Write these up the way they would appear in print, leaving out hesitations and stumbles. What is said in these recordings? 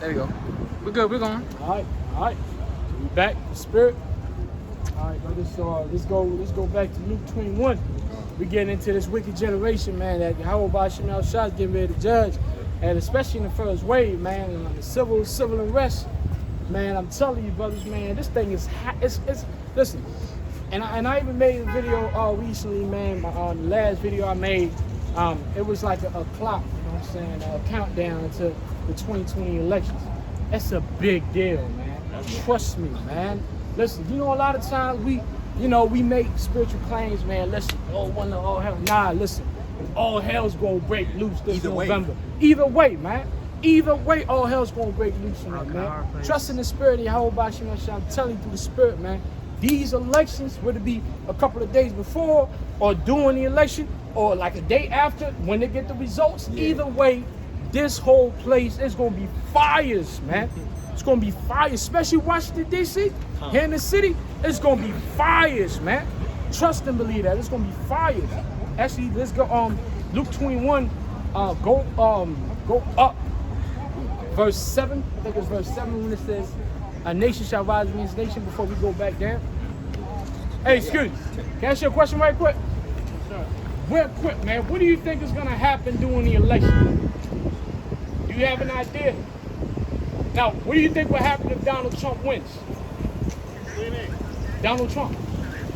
There we go. We're good. We're going. All right. So we back. The spirit. All right, brother. So let's go back to Luke 21. We getting into this wicked generation, man. That Yahweh Shemel Shah's getting ready to judge, and especially in the first wave, man. And the civil unrest, man. I'm telling you, brothers, man. This thing is it's listen. And I even made a video recently, man. The last video I made, it was like a clock, you know what I'm saying, a countdown to the 2020 elections. That's a big deal, man. Trust me, man. Listen, you know, a lot of times we make spiritual claims, man. Listen, all hell. Nah, listen, all hell's gonna break loose this November. Either way, man. Either way, all hell's gonna break loose on that, man. Trust in the spirit of Yahweh Shem. I'm telling you through the spirit, man. These elections, whether it be a couple of days before or during the election or like a day after when they get the results, either way, this whole place is going to be fires, man. It's going to be fires, especially Washington, D.C. Here in the city, it's going to be fires, man. Trust and believe that. It's going to be fires. Actually, let's go, Luke 21, go up. Verse 7, I think it's verse 7 when it says, a nation shall rise against nation before we go back down. Hey, excuse me. Can I ask you a question right quick? Sure. Real quick, man. What do you think is going to happen during the election? Do you have an idea? Now, what do you think will happen if Donald Trump wins? What do you mean? Donald Trump.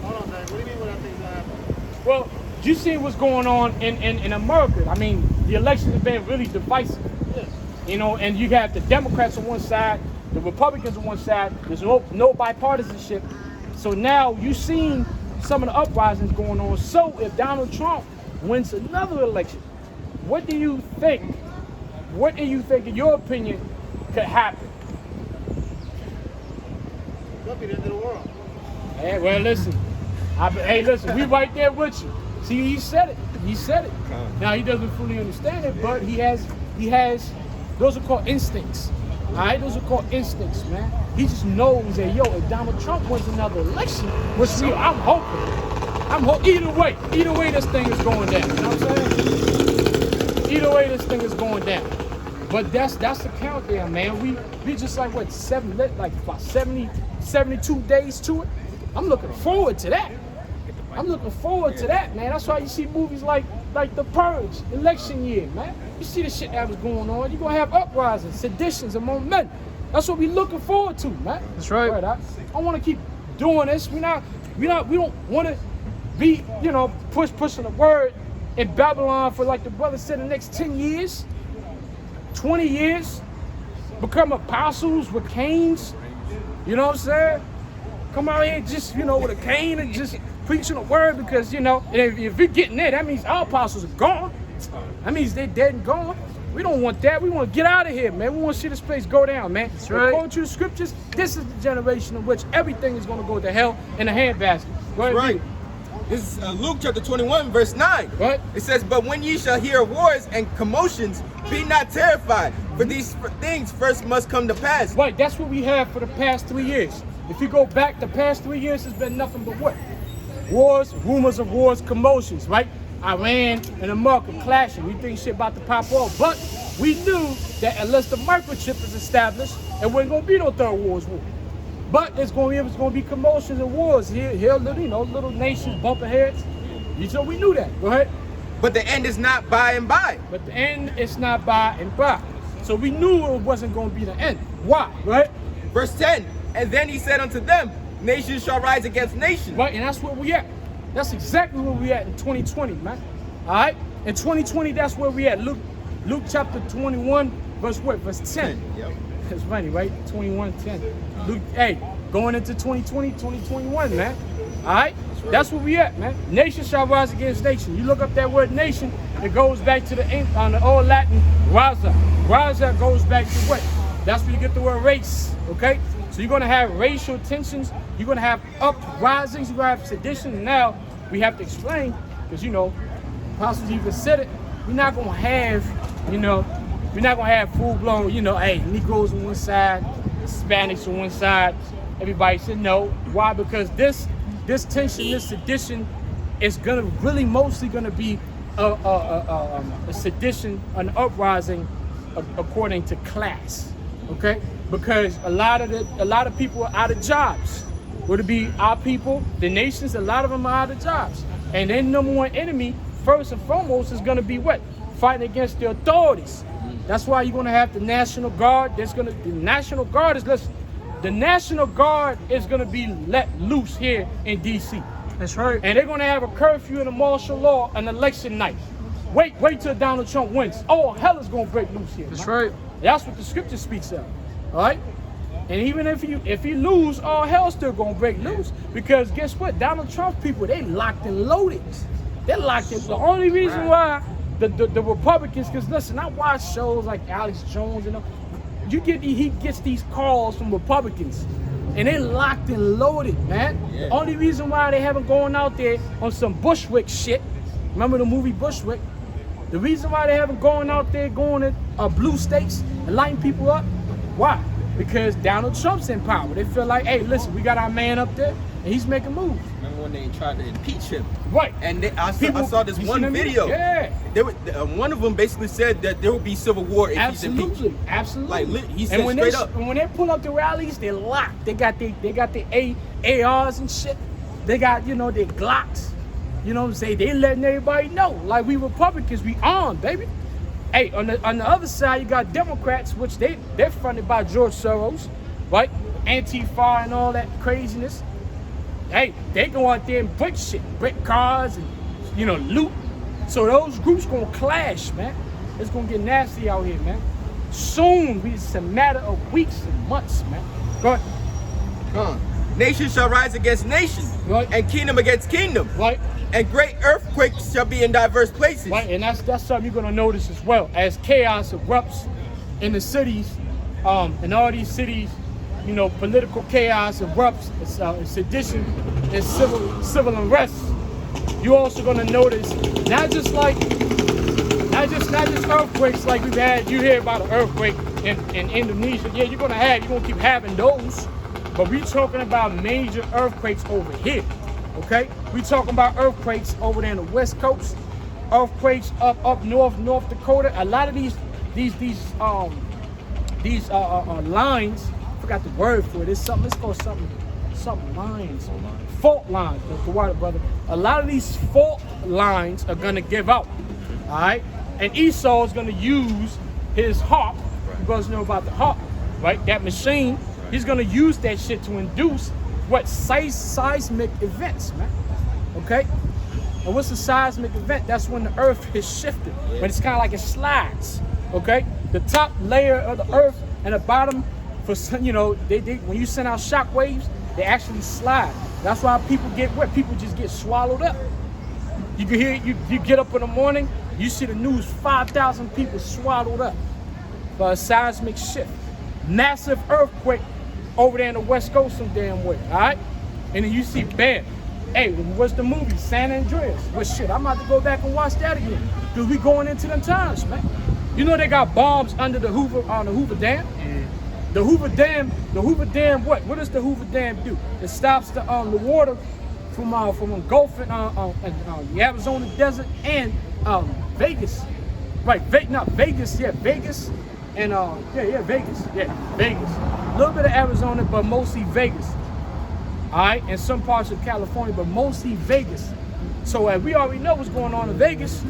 Hold on, man. What do you mean what I think is going to happen? Well, you see what's going on in America. I mean, the election has been really divisive. Yes. You know, and you have the Democrats on one side, the Republicans on one side. There's no bipartisanship. So now you've seen some of the uprisings going on. So if Donald Trump wins another election, what do you think? What do you think, in your opinion, could happen? That'll be the end of the world. Hey, well, listen. Hey, listen, we right there with you. See, he said it. He said it. Now, he doesn't fully understand it, but he has, those are called instincts. All right, those are called instincts, man. He just knows that, yo, if Donald Trump wins another election, which I'm hoping. Either way, this thing is going down. You know what I'm saying? Either way, this thing is going down. But that's the countdown, man. We just like what 72 days to it. I'm looking forward to that. I'm looking forward to that, man. That's why you see movies like The Purge, election year, man. You see the shit that was going on. You're gonna have uprisings, seditions among men. That's what we looking forward to, man. That's right. I want to keep doing this. We don't want to be, pushing the word in Babylon for, like the brother said, the next 10 years, 20 years, become apostles with canes. You know what I'm saying? Come out here just, with a cane and just preaching the word, because, and if you're getting there, that means our apostles are gone. That means they're dead and gone. We don't want that. We want to get out of here, man. We want to see this place go down, man. That's right. According to the scriptures, this is the generation in which everything is going to go to hell in a handbasket. Go ahead, right. This is Luke chapter 21, verse 9. What? It says, but when ye shall hear wars and commotions, be not terrified, for these things first must come to pass. Right, that's what we have for the past 3 years. If you go back, the past 3 years has been nothing but what? Wars, rumors of wars, commotions, right? Iran and America clashing. We think shit about to pop off. But we knew that unless the microchip is established, it wasn't going to be no third world war. But it's going to be commotions and wars here, little nations bumping heads. So we knew that. Go ahead. But the end is not by and by. But the end is not by and by. So we knew it wasn't going to be the end. Why? Right? Verse 10, and then he said unto them, nations shall rise against nations. Right, and that's where we at. That's exactly where we at in 2020, man. All right? In 2020, that's where we at. Luke chapter 21, verse what? Verse 10. Yep. That's funny, right? 21:10. Luke, hey, going into 2020, 2021, man. All right? That's where we at, man. Nation shall rise against nation. You look up that word nation, it goes back to the old Latin, raza. Raza goes back to what? That's where you get the word race, okay? So you're going to have racial tensions. You're going to have uprisings. You're going to have sedition. And now we have to explain, because, apostles even said it. We're not going to have, we're not going to have full-blown, hey, Negroes on one side, Hispanics on one side. Everybody said no. Why? Because this tension, this sedition is going to really mostly going to be a sedition, an uprising according to class. okay? Because a lot of people are out of jobs. Would it be our people, the nations? A lot of them are out of jobs, and their number one enemy, first and foremost, is going to be what? Fighting against the authorities. That's why you're going to have the National Guard. The National Guard is the National Guard is going to be let loose here in D.C. That's right. And they're going to have a curfew and a martial law on election night. Wait till Donald Trump wins. Oh, hell is going to break loose here. That's right. That's what the scripture speaks of. All right? And even if he lose, all hell's still going to break loose. Because guess what? Donald Trump's people, they locked and loaded. They're locked in. The only reason why the Republicans, because listen, I watch shows like Alex Jones and he gets these calls from Republicans. And they locked and loaded, man. Yeah. Only reason why they haven't gone out there on some Bushwick shit. Remember the movie Bushwick? The reason why they haven't gone out there going to blue states and lighting people up, why? Because Donald Trump's in power. They feel like, hey, listen, we got our man up there and he's making moves. Remember when they tried to impeach him? Right. And I saw this one video. Yeah. One of them basically said that there would be civil war if he's impeached. Absolutely. Like he said straight up. And when they pull up the rallies, they're locked. They got the ARs and shit. They got, their Glocks. You know what I'm saying? They letting everybody know. Like, we Republicans, we armed, baby. Hey, on the other side, you got Democrats, which they're funded by George Soros, right? Antifa and all that craziness. Hey, they go out there and break shit, break cars and, loot. So those groups gonna clash, man. It's gonna get nasty out here, man. Soon, it's a matter of weeks and months, man. Go ahead. Nation shall rise against nation, right, and kingdom against kingdom, right, and great earthquakes shall be in diverse places. Right, and that's something you're gonna notice as well. As chaos erupts in the cities, in all these cities, political chaos erupts, it's sedition, it's civil unrest. You're also gonna notice not just earthquakes like we've had. You hear about an earthquake in Indonesia. Yeah, you're gonna keep having those. But we're talking about major earthquakes over here, okay? We're talking about earthquakes over there on the West Coast, earthquakes up North Dakota. A lot of these lines, I forgot the word for it. It's called something lines, fault lines. The water, brother. A lot of these fault lines are gonna give out, all right? And Esau is gonna use his harp. You guys know about the harp, right? That machine. He's gonna use that shit to induce what seismic events, man. Okay? And what's a seismic event? That's when the earth is shifted. But it's kind of like it slides. Okay? The top layer of the earth and the bottom, when you send out shock waves, they actually slide. That's why people get wet. People just get swallowed up. You can hear you get up in the morning, you see the news, 5,000 people swallowed up by a seismic shift. Massive earthquake over there in the West Coast some damn way, all right? And then you see, bam. Hey, what's the movie? San Andreas. Well, shit, I'm about to go back and watch that again. Because we going into them times, man. They got bombs under the Hoover Dam? Yeah. The Hoover Dam, what? What does the Hoover Dam do? It stops the water from engulfing the Arizona desert and Vegas. Right, Vegas. And Vegas. A little bit of Arizona, but mostly Vegas. All right, and some parts of California, but mostly Vegas. So we already know what's going on in Vegas.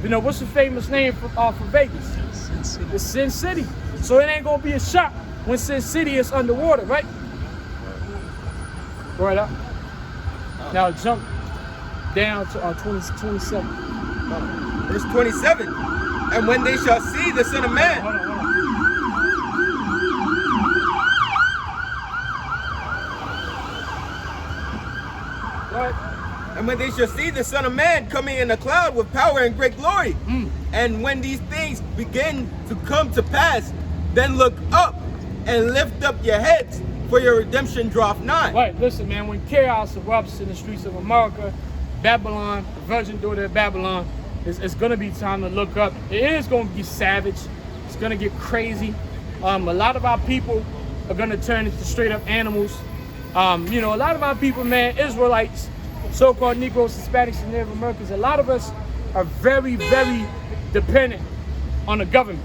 What's the famous name for Vegas? Sin City. It's Sin City. So it ain't gonna be a shock when Sin City is underwater, right? Right up. Now jump down to 27. Verse 27. And when they shall see the Son of Man. Hold on. What? And when they shall see the Son of Man coming in a cloud with power and great glory. And when these things begin to come to pass, then look up and lift up your heads, for your redemption draweth nigh. Right, listen, man, when chaos erupts in the streets of America, Babylon, the virgin daughter of Babylon, it's going to be time to look up. It is going to be savage. It's going to get crazy. A lot of our people are going to turn into straight up animals. A lot of our people, man, Israelites, so-called Negroes, Hispanics, and Native Americans, a lot of us are very, very dependent on the government.